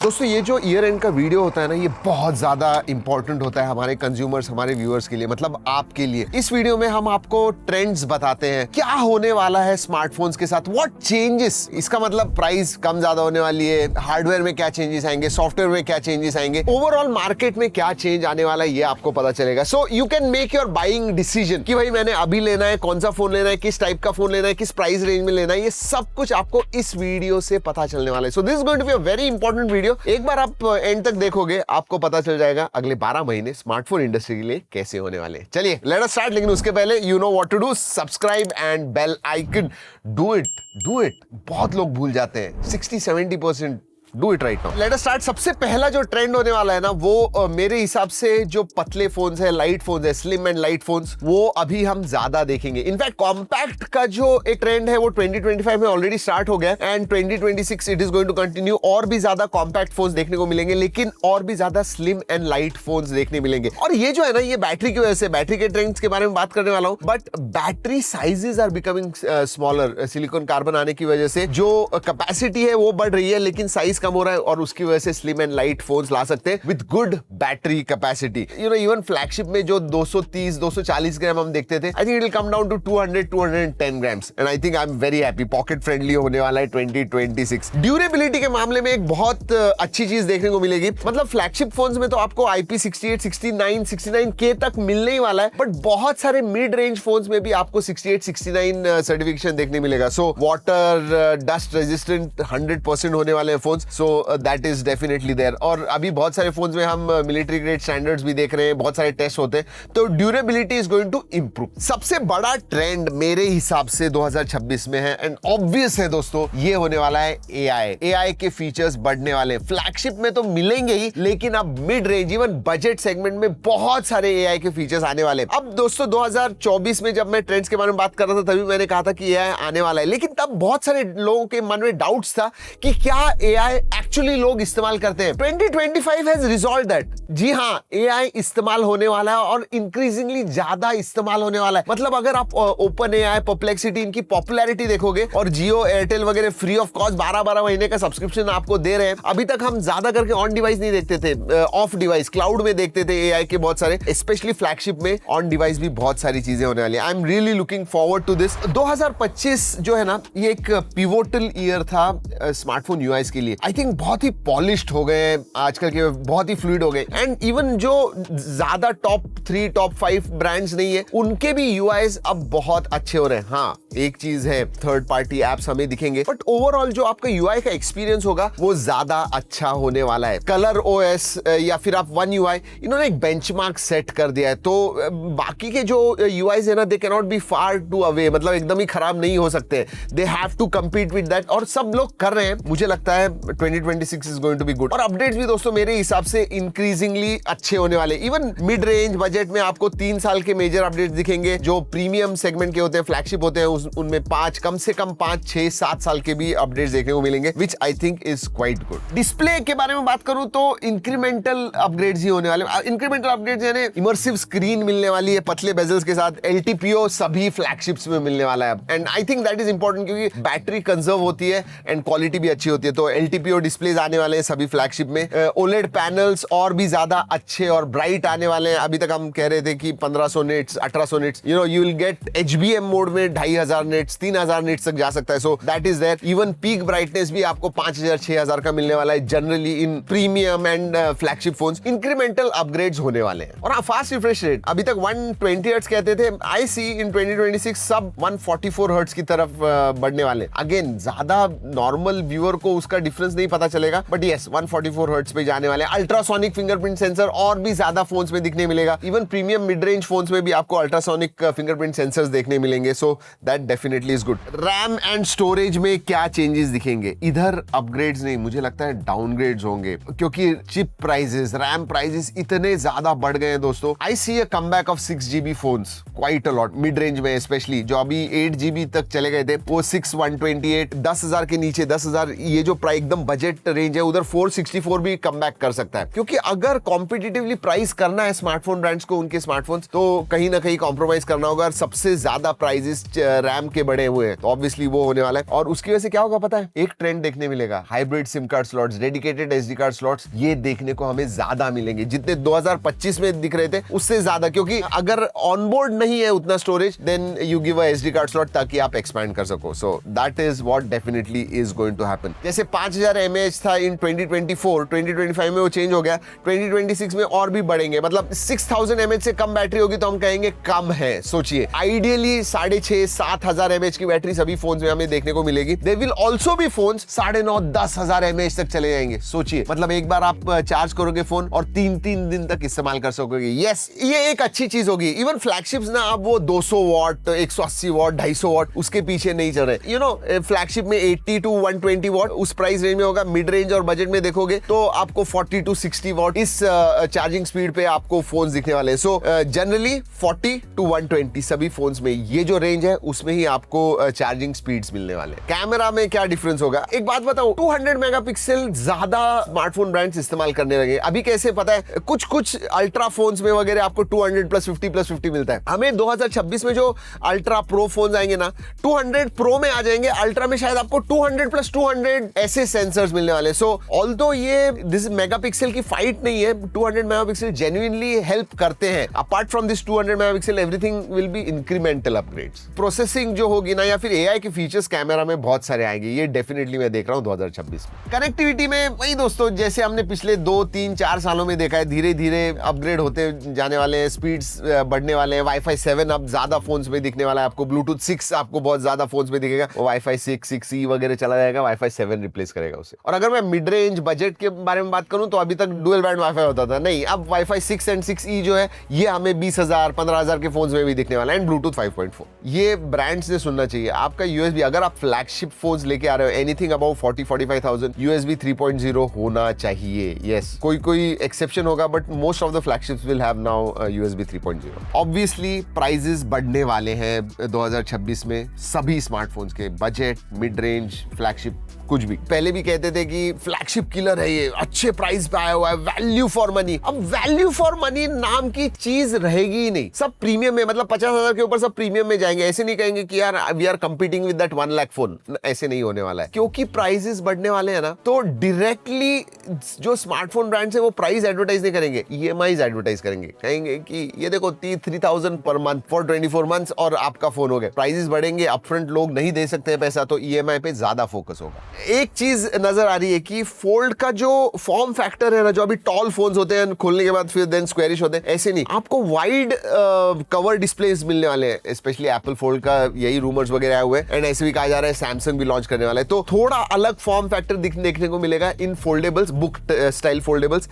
दोस्तों ये जो ईयर एंड का वीडियो होता है ना, ये बहुत ज्यादा इंपॉर्टेंट होता है हमारे कंज्यूमर्स, हमारे व्यूअर्स के लिए, मतलब आपके लिए। इस वीडियो में हम आपको ट्रेंड्स बताते हैं, क्या होने वाला है स्मार्टफोन्स के साथ, व्हाट चेंजेस, इसका मतलब प्राइस कम ज्यादा होने वाली है, हार्डवेयर में क्या चेंजेस आएंगे, सॉफ्टवेयर में क्या चेंजेस आएंगे, ओवरऑल मार्केट में क्या चेंज आने वाला है, ये आपको पता चलेगा। So you can make your buying decision कि भाई मैंने अभी लेना है, कौन सा फोन लेना है, किस टाइप का फोन लेना है, किस प्राइस रेंज में लेना है, ये सब कुछ आपको इस वीडियो से पता चलने वाला है। So this is going to be a very important video. एक बार आप एंड तक देखोगे, आपको पता चल जाएगा अगले 12 महीने स्मार्टफोन इंडस्ट्री के लिए कैसे होने वाले। चलिए लेट अस स्टार्ट, लेकिन उसके पहले you know what to do, subscribe and bell icon, do it. बहुत लोग भूल जाते हैं, 60-70% do it right now. Let us start. सबसे पहला जो ट्रेंड होने वाला है ना, वो मेरे हिसाब से जो पतले फोन्स है, लाइट फोन्स है, स्लिम एंड लाइट फोन्स, वो अभी हम ज्यादा देखेंगे। इनफैक्ट कॉम्पैक्ट का जो एक ट्रेंड है वो 2025 में ऑलरेडी स्टार्ट हो गया and 2026 it is going to continue. और भी ज्यादा कॉम्पैक्ट फोन्स देखने को मिलेंगे, लेकिन और भी ज्यादा स्लिम एंड लाइट फोन्स देखने मिलेंगे। और ये जो है ना, ये बैटरी की वजह से, बैटरी के ट्रेंड्स के बारे में बात करने वाला हूं, but battery sizes are becoming smaller. Silicon carbon आने की वजह से जो कैपेसिटी है वो बढ़ रही है, लेकिन साइज कम हो रहा है, और उसकी वजह से स्लिम एंड लाइट फोन्स ला सकते हैं with good battery capacity. You know, even flagship में जो 230-240 ग्राम हम देखते थे, I think it will come down to 200-210 grams, and I think I am very happy. Pocket friendly होने वाला है 2026। ड्यूरेबिलिटी के मामले में एक बहुत अच्छी चीज देखने को मिलेगी। मतलब फ्लैगशिप फोन्स में तो आपको IP68, 69, 69K तक मिलने ही वाला है, बट बहुत सारे मिड रेंज फोन्स में भी आपको 68, 69 सर्टिफिकेशन देखने मिलेगा। सो वाटर डस्ट रेजिस्टेंट 100% होने वाले हैं phones, so that is definitely there. और अभी बहुत सारे फोन्स में हम मिलिट्री ग्रेड स्टैंडर्ड्स भी देख रहे हैं, बहुत सारे टेस्ट होते हैं, तो durability is going to improve. सबसे बड़ा ट्रेंड मेरे हिसाब से 2026 में है, एंड ऑब्वियस है दोस्तों, ये होने वाला है एआई के फीचर्स बढ़ने वाले हैं। फ्लैगशिप में तो मिलेंगे ही, लेकिन अब mid range, even budget segment में बहुत सारे एआई के फीचर्स आने वाले हैं। अब दोस्तों 2024 में जब मैं ट्रेंड्स के बारे में बात कर रहा था, तभी मैंने कहा था कि एआई आने वाला है, लेकिन तब बहुत सारे लोगों के मन में डाउट्स था कि क्या एआई एक्चुअली लोग इस्तेमाल करते हैं। 2025 हैज रिजॉल्व दैट। जी हाँ, एआई इस्तेमाल होने वाला है और इंक्रीजिंगली ज्यादा इस्तेमाल होने वाला है। मतलब अगर आप ओपन एआई, परप्लेक्सिटी, इनकी पॉपुलैरिटी देखोगे, और जियो, एयरटेल वगैरह फ्री ऑफ कॉस्ट 12-12 महीने का सब्सक्रिप्शन आपको दे रहे हैं। अभी तक हम ज्यादा करके ऑन डिवाइस नहीं देखते थे, ऑफ डिवाइस क्लाउड में देखते थे एआई के बहुत सारे, स्पेशली फ्लैगशिप में ऑन डिवाइस भी बहुत सारी चीजें होने वाली है। I am really looking forward to this. 2025 जो है ना, ये एक पिवोटल ईयर था स्मार्टफोन यूआईज के लिए। आई थिंक बहुत ही पॉलिश्ड हो गए हैं आजकल के, बहुत ही फ्लूइड हो गए, एंड इवन जो ज्यादा टॉप 3, टॉप 5 ब्रांड्स नहीं है, उनके भी यूआईज अब बहुत अच्छे हो रहे हैं। हाँ, एक चीज है, थर्ड पार्टी एप्स हमें दिखेंगे, बट ओवरऑल जो आपका यूआई का एक्सपीरियंस होगा वो ज्यादा अच्छा होने वाला है। कलर ओएस या फिर आप वन यूआई, इन्होंने एक बेंचमार्क सेट कर दिया है, तो बाकी के जो यूआईज है ना, they can not be far too away, मतलब एकदम ही खराब नहीं हो सकते, they have to compete with that, और सब लोग कर रहे हैं। मुझे लगता है 2026 is going to be good. और अपडेट्स भी दोस्तों मेरे हिसाब से इंक्रीजिंगली अच्छे होने वाले। इवन मिड रेंज बजट में आपको 3 साल के मेजर अपडेट्स दिखेंगे। जो प्रीमियम सेगमेंट के होते हैं, फ्लैगशिप होते हैं, उनमें 5, कम से कम 5, 6, 7 साल के भी अपडेट्स देखने को मिलेंगे, which I think is quite good. Display के बारे में बात करूं तो इंक्रीमेंटल अपग्रेड्स ही होने वाले। इंक्रीमेंटल अपग्रेड्स यानी इमर्सिव स्क्रीन मिलने वाली है पतले बेजल्स के साथ, एलटीपीओ सभी फ्लैगशिप्स में मिलने वाला है, and I think that is important, क्योंकि बैटरी कंजर्व होती है एंड क्वालिटी भी अच्छी होती है। तो एलटीपीओ डिस्प्लेज आने वाले हैं सभी फ्लैगशिप में। ओलेड पैनल्स और भी ज्यादा अच्छे और ब्राइट आने वाले हैं। अभी तक हम कह रहे थे कि 1500 nits, 1800 nits, you know, you will get HBM mode में 2500 निट्स, 3000 निट्स तक जा सकता है। So that is there. Even peak brightness भी आपको 5000-6000 का मिलने वाला है generally in premium and flagship phones. Incremental upgrades होने वाले हैं। और फास्ट रिफ्रेश रेट, अभी तक 120 हर्ट्ज कहते थे, आई सी इन 2026 सब 144 हर्ट्ज की तरफ बढ़ने वाले। अगेन, ज्यादा नॉर्मल व्यूअर को उसका डिफरेंस नहीं पता चलेगा, बट यस 144 हर्ट्ज पे जाने वाले। अल्ट्रासोनिक फिंगरप्रिंट सेंसर और भी ज्यादा फोन्स में दिखने मिलेगा। Even premium mid range phones में भी आपको अल्ट्रासोनिक फिंगरप्रिंट सेंसर्स देखने मिलेंगे, so that definitely is good. RAM and storage में क्या चेंजेस दिखेंगे? इधर अपग्रेड्स नहीं, मुझे लगता है डाउनग्रेड्स होंगे, क्योंकि चिप प्राइसेस, रैम प्राइसेस इतने ज्यादा बढ़ गए हैं दोस्तों। I see a comeback of 6GB phones quite a lot mid range में, स्पेशली जो अभी 8GB तक चले गए थे, वो 6, 128, 10,000 के नीचे, 10,000 ये जो एकदम एकदम बजट रेंज है उधर 464 भी कम बैक कर सकता है, क्योंकि अगर कॉम्पिटिटिवली प्राइस करना है स्मार्टफोन ब्रांड्स को उनके स्मार्टफोन्स, तो कहीं ना कहीं कॉम्प्रोमाइज करना होगा। और सबसे ज्यादा प्राइजेस रैम के बढ़े हुए हैं, तो ऑब्वियसली वो होने वाला है। और उसकी वजह से क्या होगा पता है, एक ट्रेंड देखने मिलेगा, hybrid SIM card slots, dedicated SD card slots, ये देखने को हमें ज्यादा मिलेंगे, जितने 2025 में दिख रहे थे उससे ज्यादा। क्योंकि अगर ऑनबोर्ड नहीं है उतना storage, then you give a SD card slot ताकि आप एक्सपैंड कर सको। So that is what definitely is going to happen. जैसे 5000 mAh था इन 2024, 2025 में वो चेंज हो गया, 2026 में और भी बढ़ेंगे। मतलब 6000 mAh से कम बैटरी होगी तो हम कहेंगे कम है। सोचिए, आइडियली 6,500-7,000 mAh की बैटरी सभी फोन्स में हमें देखने को मिलेगी। There will also be phones 9,500-10,000 mAh तक चले जाएंगे। सोचिए, मतलब एक बार आप चार्ज करोगे फोन और 3 दिन तक इस्तेमाल कर सकोगे। यस, ये एक अच्छी चीज होगी। इवन फ्लैगशिप्स ना, अब वो 200 वॉट, 180 वॉट, 250 वॉट उसके पीछे नहीं चल रहे। यू नो, फ्लैगशिप में 80 to 120 वॉट उस प्राइस रेंज में होगा। मिड रेंज और बजट में देखोगे तो आपको 40 to 60 वॉट इस चार्जिंग स्पीड पे आपको फोन्स दिखने वाले हैं। सो जनरली 40 to 120 सभी फोन्स में ये जो रेंज है उसमें ही आपको चार्जिंग स्पीड्स मिलने वाले हैं। कैमरा में क्या डिफरेंस होगा, एक बात बताऊं, 200 मेगापिक्सल ज्यादा स्मार्टफोन ब्रांड्स इस्तेमाल करने लगे। अभी कैसे पता है, कुछ अल्ट्रा फोन्स में वगैरह आपको 200 प्लस 50 मिलता है। हमें 2026 में जो अल्ट्रा प्रो फोन्स आएंगे ना, 200 प्रो में आ जाएंगे, अल्ट्रा में शायद आपको 200 प्लस 200 ऐसे सेंसर्स मिलने वाले। सो ऑल्दो ये दिस मेगापिक्सल की फाइट नहीं है, 200 मेगापिक्सल जेन्युइनली हेल्प करते हैं। Apart from this 200 megapixel everything will be incremental upgrades. Processing जो होगी ना, या फिर एआई के फीचर्स कैमरा में बहुत सारे आएंगे, ये डेफिनेटली मैं देख रहा हूं 2026 में। कनेक्टिविटी में वही दोस्तों, जैसे हमने पिछले 2, 3, 4 सालों में देखा है, धीरे धीरे अपग्रेड होते जाने वाले हैं, स्पीड्स बढ़ने वाले हैं। वाईफाई 7 अब ज्यादा फोन्स में दिखने वाला है आपको, ब्लूटूथ 6 आपको बहुत ज्यादा फोन्स में दिखेगा। वाईफाई 6, 6E वगैरह चला जाएगा, वाईफाई 7 रिप्लेस करेगा उसे। और अगर मैं मिड रेंज बजट के बारे में बात करूं तो अभी तक डुअल बैंड वाईफाई होता था, नहीं, अब वाईफाई 6 एंड 6E जो है ये हमें 20,000, 15,000 के फोन्स में भी दिखने वाला है। एंड ब्लूटूथ 5.4, ये ब्रांड्स ने सुनना चाहिए। आपका यूएसबी, अगर आप फ्लैगशिप फोन्स लेके आ रहे हो, एनीथिंग अबाउट 40-45,000, यूएसबी 3.0 होना चाहिए। यस, कोई एक्सेप्शन होगा, but most of the flagships will have now USB 3.0। Obviously prices बढ़ने वाले हैं 2026 में सभी स्मार्टफोन्स के, बजट, मिड रेंज, फ्लैगशिप, कुछ भी। पहले भी कहते थे कि फ्लैगशिप किलर है ये, अच्छे प्राइस पे आया हुआ है, वैल्यू फॉर मनी। अब वैल्यू फॉर मनी नाम की चीज रहेगी ही नहीं। सब प्रीमियम में, मतलब 50,000 के ऊपर सब प्रीमियम में जाएंगे। ऐसे नहीं कहेंगे कि यार we are competing with that 1 lakh phone, ऐसे नहीं होने वाला है। क्योंकि प्राइसेस बढ़ने वाले हैं ना, तो डायरेक्टली जो स्मार्टफोन ब्रांड्स है वो प्राइस एडवर्टाइज नहीं करेंगे, ईएमआईज एडवर्टाइज करेंगे। कहेंगे कि ये देखो 3,000 पर मंथ फॉर 24 मंथ्स और आपका फोन हो गया। प्राइसेस बढ़ेंगे, अपफ्रंट लोग नहीं दे सकते हैं पैसा, तो ईएमआई पे ज्यादा फोकस होगा। एक चीज नजर आ रही है कि फोल्ड का जो फॉर्म फैक्टर है ना, जो अभी टॉल फोन्स होते हैं, खोलने के बाद फिर देन स्क्वेरिश होते हैं, ऐसे नहीं, आपको वाइड कवर डिस्प्लेस मिलने वाले हैं। स्पेशली एप्पल फोल्ड का यही रूमर्स वगैरह आए हुए हैं, एंड ऐसे भी कहा जा रहा है सैमसंग भी लॉन्च करने वाला है। तो थोड़ा अलग फॉर्म फैक्टर देखने को मिलेगा इन फोल्डेबल्स, बुक स्टाइल फोल्डेबल्स,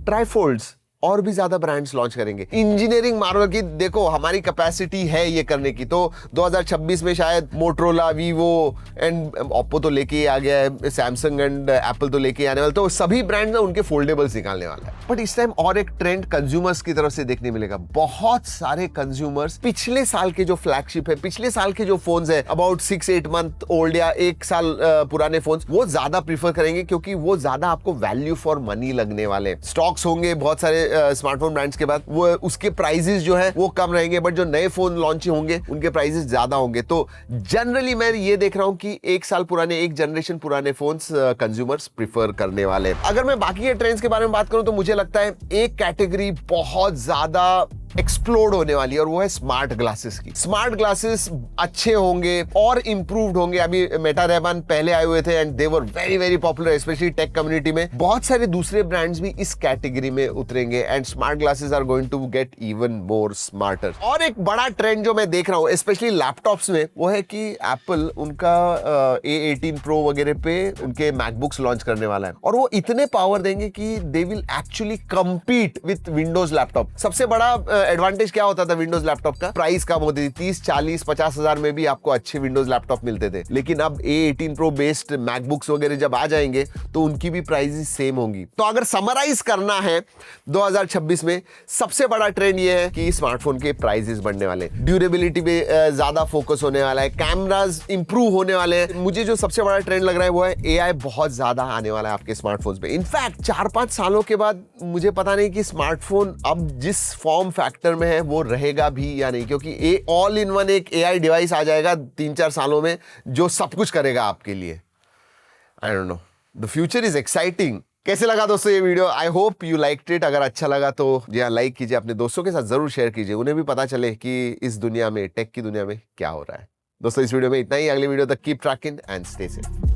ट्राईफोल्ड्स और भी ज्यादा ब्रांड्स लॉन्च करेंगे। इंजीनियरिंग मारो कि देखो हमारी कैपेसिटी है ये करने की, तो 2026 में शायद मोटरोला, वीवो एंड ओप्पो तो लेके आ गया है, सैमसंग एंड एप्पल तो लेके आने वाले, तो सभी ब्रांड्स ना उनके फोल्डेबल्स निकालने वाला है। बट इस टाइम और एक ट्रेंड कंज्यूमर्स की तरफ से देखने मिलेगा। बहुत सारे कंज्यूमर्स पिछले साल के जो फ्लैगशिप है, पिछले साल के जो फोन्स है, अबाउट 6-8 मंथ ओल्ड या 1 साल पुराने फोन्स, वो ज्यादा प्रीफर करेंगे, क्योंकि वो ज्यादा आपको वैल्यू फॉर मनी लगने वाले। स्टॉक्स होंगे बहुत सारे स्मार्टफोन ब्रांड्स के बाद, वो उसके प्राइसेस जो है वो कम रहेंगे, बट जो नए फोन लॉन्च होंगे उनके प्राइसेस ज्यादा होंगे। तो जनरली मैं ये देख रहा हूं कि 1 साल पुराने, 1 जनरेशन पुराने फोन्स कंज्यूमर्स प्रीफर करने वाले। अगर मैं बाकी के ट्रेंड्स के बारे में बात करूं तो मुझे लगता है एक कैटेगरी बहुत ज्यादा एक्सप्लोड होने वाली है, और वो है स्मार्ट ग्लासेस की। स्मार्ट ग्लासेस अच्छे होंगे और इंप्रूव्ड होंगे। अभी मेटा रेबन पहले आए हुए थे and they were very very popular, specially take community में। बहुत सारे दूसरे ब्रांड्स भी इस कैटेगरी में उतरेंगे and smart glasses are going to get even more smarter. और एक बड़ा ट्रेंड जो मैं देख रहा हूं स्पेशली लैपटॉप्स में, वो है कि एप्पल उनका A18 प्रो वगैरह पे उनके मैकबुक्स लॉन्च करने वाला है, और वो इतने पावर देंगे कि they will actually compete with Windows laptop. सबसे बड़ा एडवांटेज क्या होता था विंडोज लैपटॉप का? प्राइस कम होती थी, 30, 40, 50 हजार में भी आपको अच्छे विंडोज लैपटॉप मिलते थे। लेकिन अब A18 Pro बेस्ड मैकबुक्स वगैरह जब आ जाएंगे तो उनकी भी प्राइसेस सेम होंगी। तो अगर समराइज करना है 2026 में, सबसे बड़ा ट्रेंड ये है कि स्मार्टफोन के प्राइसेस बढ़ने वाले, ड्यूरेबिलिटी पे ज्यादा फोकस होने वाला है, कैमरास इंप्रूव होने वाले हैं। मुझे जो सबसे बड़ा ट्रेंड लग रहा है वो है AI बहुत ज्यादा आने वाला है आपके स्मार्टफोन्स पे। इनफैक्ट 4-5 सालों के बाद मुझे पता नहीं कि स्मार्टफोन अब जिस फॉर्म फैक्टर में है वो रहेगा भी या नहीं, क्योंकि ऑल इन वन एक AI डिवाइस आ जाएगा 3-4 सालों में जो सब कुछ करेगा आपके लिए। I don't know, the future is exciting. कैसे लगा दोस्तों ये video? I hope you liked it. अगर अच्छा लगा तो जी हाँ लाइक कीजिए, अपने दोस्तों के साथ जरूर शेयर कीजिए, उन्हें भी पता चले कि इस दुनिया में, टेक की दुनिया में क्या हो रहा है। दोस्तों इस वीडियो में इतना ही। अगली वीडियो तक keep trekking and stay safe.